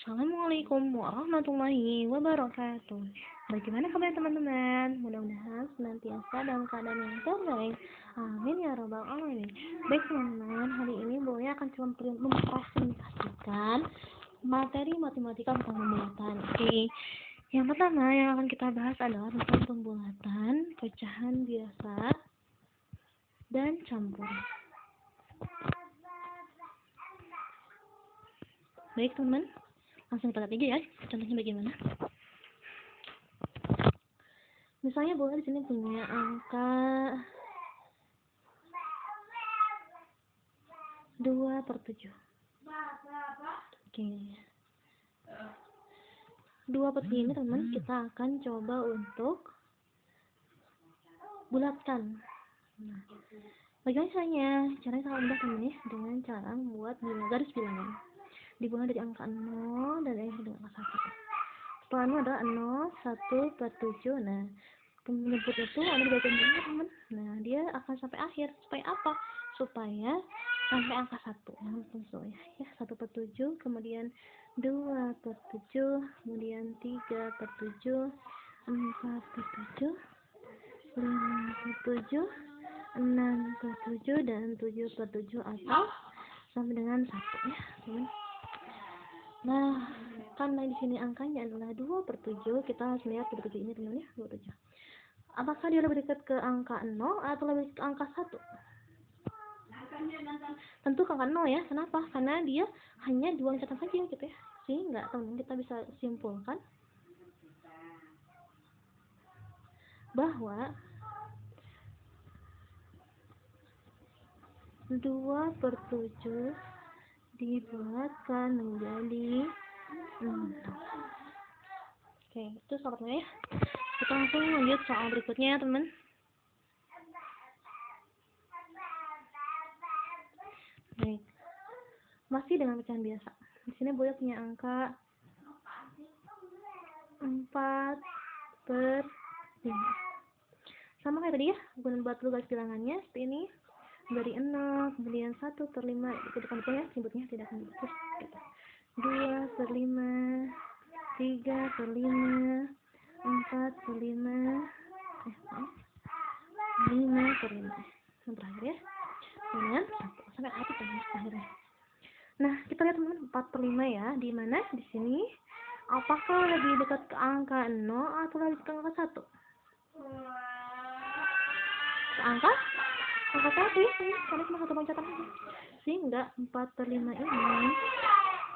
Assalamualaikum warahmatullahi wabarakatuh. Bagaimana kabar teman-teman? Mudah-mudahan senantiasa dalam keadaan yang terbaik. Amin ya rabbal alamin. Baik teman-teman, hari ini Boya akan coba mempresentasikan materi matematika tentang pembulatan. Oke. Yang pertama yang akan kita bahas adalah tentang pembulatan, pecahan biasa, dan campuran. Baik teman-teman, langsung kita lihat aja ya, contohnya bagaimana. Misalnya Bola di sini punya angka 2/7. Oke. 2/7 ini teman-teman kita akan coba untuk bulatkan. Nah, bagaimana caranya? Caranya sangat mudah teman ya, dengan cara membuat garis bilangan. Dimulai dari angka 0 dan akhir dengan angka 1. Setelahnya adalah 0, 1/7. Nah, menyebut itu ada di bagian bawah teman. Nah, dia akan sampai akhir. Supaya apa? Supaya sampai angka 1. Nah, langsung ya. 1/7, kemudian 2/7, kemudian 3/7, 4/7, 5/7, 6/7, dan 7/7 atau sampai dengan 1 ya, teman. Nah, karena di sini angkanya adalah 2/7, kita harus melihat 2/7 ini teman ya, 2/7. Apakah dia lebih dekat ke angka 0 atau lebih dekat ke angka 1? Tentu ke angka 0 ya. Kenapa? Karena dia hanya 2 loncatan saja gitu ya. Sehingga teman kita bisa simpulkan bahwa 2/7 dibuatkan menjadi 6. Oke, itu soalnya ya. Kita langsung lanjut soal berikutnya, teman. Baik. Masih dengan pecahan biasa. Di sini Boya punya angka 4/5. Sama kayak tadi ya, buat garis bilangannya seperti ini. Dari 0, kemudian 1/5, itu depan ya, nyebutnya tidak akan disebut. 2/5, 3/5, 4/5, 5/5. Yang terakhir ya. Kemudian 1 sampai habis akhirnya. Nah, kita lihat teman-teman 4/5 ya. Di mana di sini apakah lebih dekat ke angka 0 atau lebih dekat ke angka 1? Ke angka 1 ya, karena cuma 1 loncatan aja. Sehingga 4/5 ini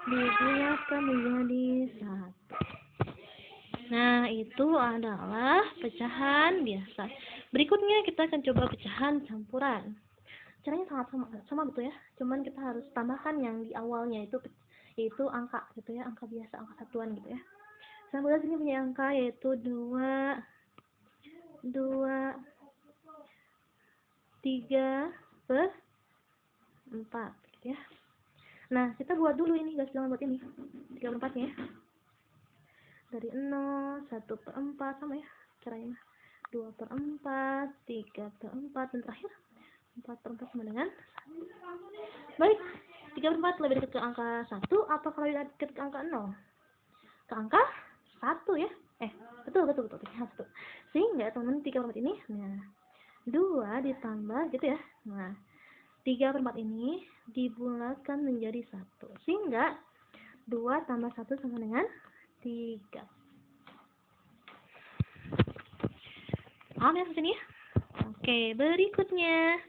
dibulatkan menjadi 1. Nah, itu adalah pecahan biasa. Berikutnya kita akan coba pecahan campuran. Caranya sangat sama betul ya. Cuman kita harus tambahkan yang di awalnya yaitu angka gitu ya, angka biasa, angka satuan gitu ya. Saya boleh sini punya angka yaitu 2, 3/4 gitu ya. Nah, kita buat dulu ini garis bilangan buat ini 3/4 nya ya. Dari 0, 1/4 sama ya caranya. 2/4, 3/4, dan terakhir 4/4 sama dengan 1. Baik, 3/4 lebih dekat ke angka 1 atau kalau lebih dekat ke angka 0? Ke angka 1 ya. Betul. 1. Sehingga teman-teman 3/4 ini, nah 2 ditambah gitu ya. Nah, 3/4 ini dibulatkan menjadi 1. Sehingga 2 tambah 1 sama dengan 3. Paham ya sini ya? Oke, berikutnya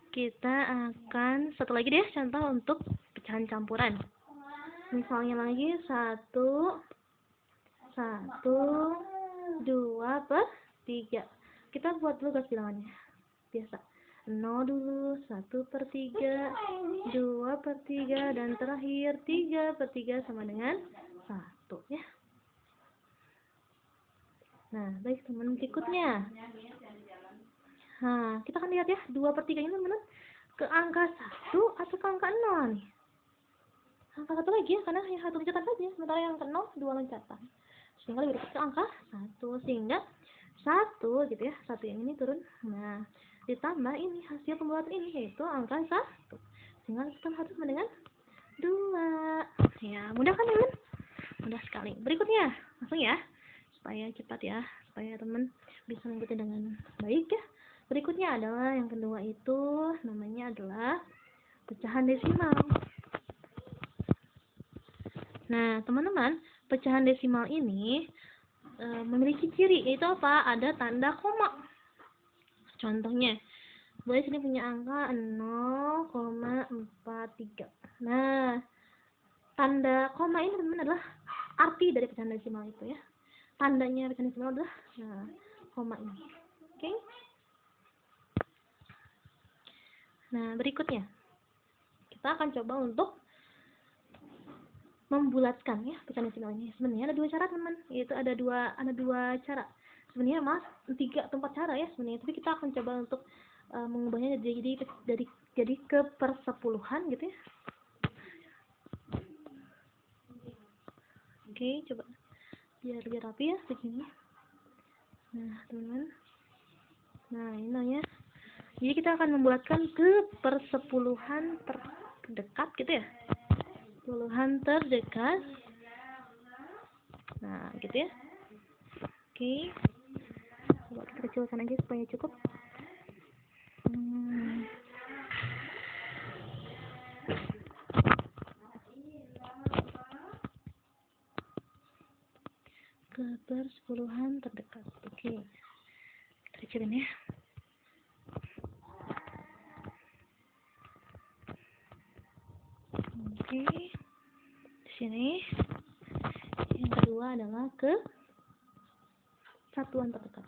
kita akan satu lagi deh contoh untuk pecahan campuran. Misalnya lagi 1, 2/3. Kita buat dulu garis bilangannya. Biasa. 0 dulu, 1/3, 2/3, dan terakhir 3/3 sama dengan 1 ya. Nah, baik teman berikutnya. Nah, kita akan lihat ya, 2/3 ini teman-teman ke angka 1 atau ke angka 0 nih. Angka 1 lagi ya, karena yang 1 loncatan saja, sementara yang ke 0 2 loncatan. Sehingga lebih dekat ke angka 1, sehingga 1 gitu ya, 1 yang ini turun. Nah, ditambah ini hasil pembulatan ini yaitu angka 1. Sehingga kita harus sama dengan 2. Ya, mudah kan teman? Mudah sekali. Berikutnya, langsung ya, supaya cepat ya, supaya teman bisa mengikuti dengan baik ya. Berikutnya adalah yang kedua itu namanya adalah pecahan desimal. Nah, teman-teman, pecahan desimal ini memiliki ciri, yaitu apa? Ada tanda koma. Contohnya, boleh sini punya angka 0,43. Nah, tanda koma ini teman-teman adalah arti dari pecahan desimal itu ya. Tandanya pecahan desimal adalah koma ini. Oke? Nah, berikutnya kita akan coba untuk membulatkan ya pecahan desimal ini. Sebenarnya ada dua cara teman, yaitu ada dua cara. Sebenarnya mas 3 atau 4 cara ya sebenarnya, tapi kita akan coba untuk mengubahnya jadi ke persepuluhan gitu ya. Oke, coba biar lebih rapi ya begini. Nah, teman-teman. Nah, ini namanya. Jadi kita akan membuatkan ke persepuluhan terdekat gitu ya. Puluhan terdekat. Nah, gitu ya. Oke. Coba kita kecilkan aja supaya cukup. Ke persepuluhan terdekat. Oke. Kita kecilin ya. Oke. Di sini yang kedua adalah ke satuan terdekat.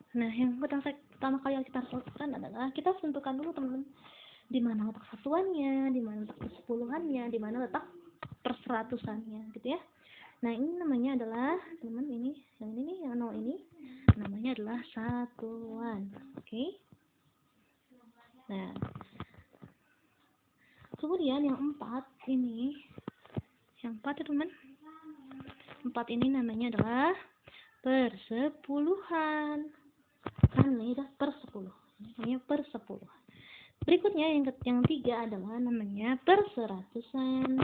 Nah, yang pertama kali yang kita lakukan adalah kita harus tentukan dulu teman-teman, di mana letak satuannya, di mana letak persepuluhannya, di mana letak perseratusannya, gitu ya. Nah, ini namanya adalah teman-teman ini, yang 0 ini namanya adalah satuan. Oke. Nah, kemudian yang 4 ini, yang 4 ya teman, 4 ini namanya adalah persepuluhan. Kan ini adalah persepuluh, namanya persepuluhan. Berikutnya yang 3 adalah namanya perseratusan.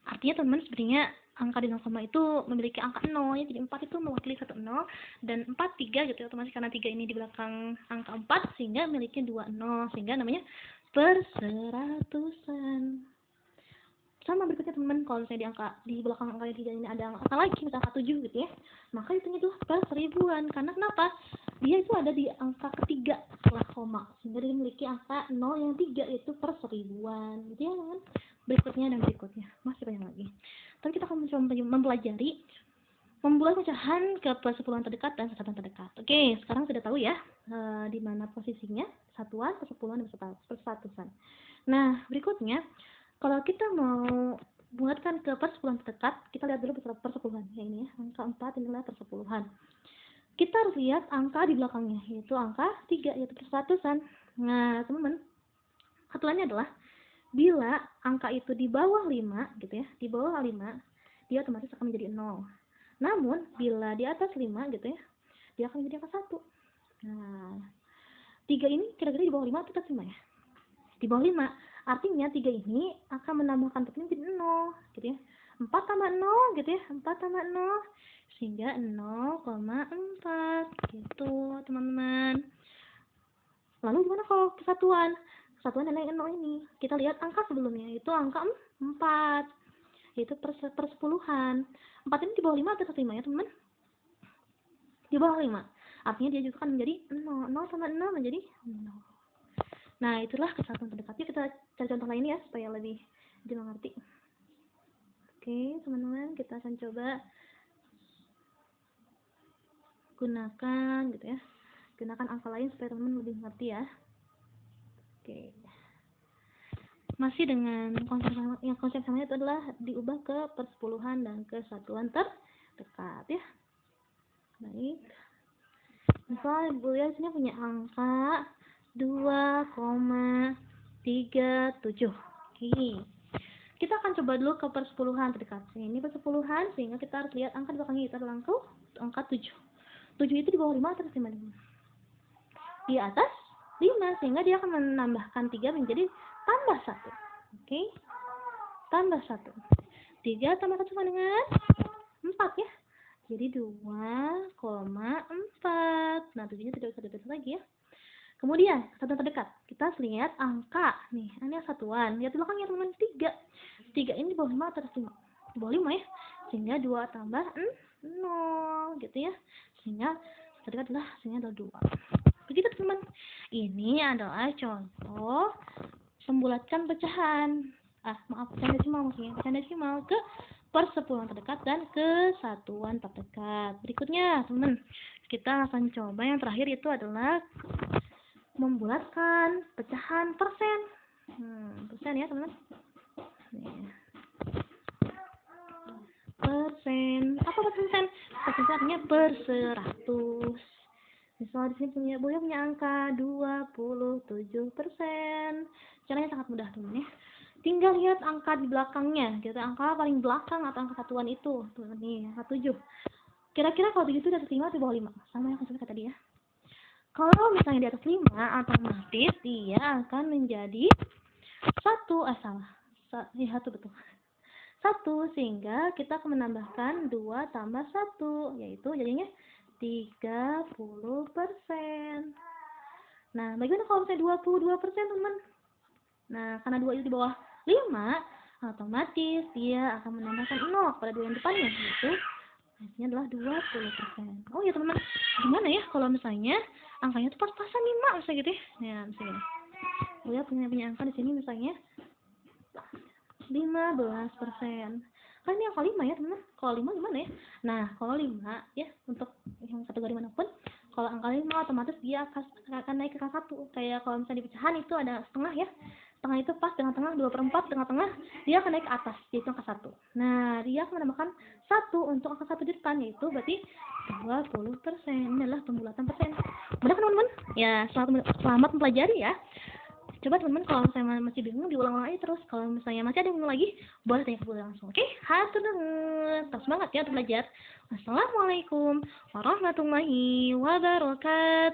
Artinya teman-teman sebenarnya angka di 0, itu memiliki angka 0 ya. Jadi 4 itu mewakili 1 0 dan 4 3 gitu ya, otomatis karena 3 ini di belakang angka 4 sehingga memiliki 2 0 sehingga namanya perseratusan. Sama berikutnya teman-teman, kalau misalnya di belakang angka 3 ini ada angka lagi, misalnya angka 7 gitu ya, maka itu adalah perseribuan. Karena kenapa? Dia itu ada di angka ketiga setelah koma, sehingga dia memiliki angka 0 yang 3, yaitu perseribuan gitu ya kan. Berikutnya dan berikutnya masih banyak lagi, tapi kita akan mencoba mempelajari membuat pecahan ke persepuluhan terdekat dan satuan terdekat. Oke, sekarang sudah tahu ya di mana posisinya satuan, persepuluhan, dan persatusan. Nah, berikutnya kalau kita mau buatkan ke persepuluhan terdekat, kita lihat dulu persepuluhan. Ya ini ya, angka 4 inilah persepuluhan. Kita harus lihat angka di belakangnya, yaitu angka 3, yaitu persatusan. Nah, teman-teman, aturannya adalah bila angka itu di bawah 5, gitu ya, di bawah 5, dia otomatis akan menjadi 0. Namun, bila di atas 5, gitu ya, dia akan menjadi angka 1. Nah, 3 ini kira-kira di bawah 5 atau atas 5 ya? Di bawah 5. Artinya 3 ini akan menambahkan tersebut menjadi 0, gitu ya. 4 tambah 0, gitu ya. 4 tambah 0, sehingga 0,4, gitu, teman-teman. Lalu gimana kalau kesatuan? Kesatuan adalah yang 0 ini. Kita lihat angka sebelumnya, itu angka 4. Yaitu persepuluhan. 4 ini di bawah 5 atau atas 5 ya, teman-teman? Di bawah 5. Artinya dia juga akan menjadi 0. 0 tambah 0 menjadi 0. Nah, itulah kesatuan terdekatnya. Kita cari contoh lain ya, supaya lebih dimengerti. Oke, teman-teman, kita akan coba gunakan gitu ya. Gunakan angka lain supaya teman-teman lebih mengerti ya. Oke. Masih dengan konsep samanya itu adalah diubah ke persepuluhan dan kesatuan terdekat ya. Baik. Misalnya Bu ya sini punya angka 2,37. Oke. Kita akan coba dulu ke persepuluhan terdekat. Ini persepuluhan, sehingga kita harus lihat angka di belakangnya itu adalah angka 7. 7 itu di bawah 5 atau di mana? Di atas 5, sehingga dia akan menambahkan 3 menjadi tambah 1. Oke, tambah 1. 3 tambah 1 sama dengan 4 ya. Jadi 2,4. Nah, 7-nya tidak bisa ditulis lagi ya. Kemudian, satuan terdekat. Kita lihat angka. Nih, ini satuan. Lihat di belakangnya teman-teman, 3. 3 ini di bawah 5 atau atas 5? Di bawah 5 ya. Sehingga 2 tambah 0 gitu ya. Sehingga terdekat adalah hasilnya adalah 2. Begitu teman-teman. Ini adalah contoh pembulatan pecahan. Pecahan desimal maksudnya. Pecahan desimal ke persepuluhan terdekat dan kesatuan terdekat. Berikutnya, teman-teman, kita akan coba yang terakhir itu adalah membulatkan pecahan persen. Persen ya, teman-teman. Persen. Apa persen? Persen artinya per 100. Misal di sini punya angka 27%. Caranya sangat mudah, teman ya. Tinggal lihat angka di belakangnya, gitu. Angka paling belakang atau angka satuan itu. Tuh nih, angka 7. Kira-kira kalau 7 itu di atas 5 atau di bawah 5? Sama yang konsepnya tadi ya. Kalau misalnya di atas 5, otomatis dia akan menjadi 1. Salah. Ya, 1 betul. 1, sehingga kita akan menambahkan 2 tambah 1, yaitu jadinya 30%. Nah, bagaimana kalau misalnya 22%, teman? Nah, karena 2 itu di bawah 5, otomatis dia akan menambahkan 0 pada 2 yang depannya, yaitu hasilnya adalah 20%. Oh ya teman-teman, gimana ya kalau misalnya angkanya itu pas-pasan 5 misalnya gitu ya. Ya, misalnya gini. punya angka di sini misalnya 15%. Kan ini angka 5 ya teman-teman. Kalau 5 gimana ya? Nah, kalau 5 ya, untuk yang kategori manapun, kalau angka 5 otomatis dia akan naik ke angka 1. Kayak kalau misalnya di pecahan itu ada setengah ya. Setengah itu pas dengan tengah, 2/4 tengah-tengah, dia akan naik ke atas, yaitu angka 1. Nah, dia akan menambahkan 1 untuk angka 1 di depan, yaitu berarti 20%. Ini adalah pembulatan persen. Mudah kan teman-teman? Ya, selamat mempelajari ya. Coba teman-teman kalau misalnya masih bingung, diulang-ulang aja terus. Kalau misalnya masih ada yang bingung lagi, boleh tanya ke Bu langsung. Oke? Hatur nuhun. Tetap semangat ya untuk belajar. Wassalamualaikum warahmatullahi wabarakatuh.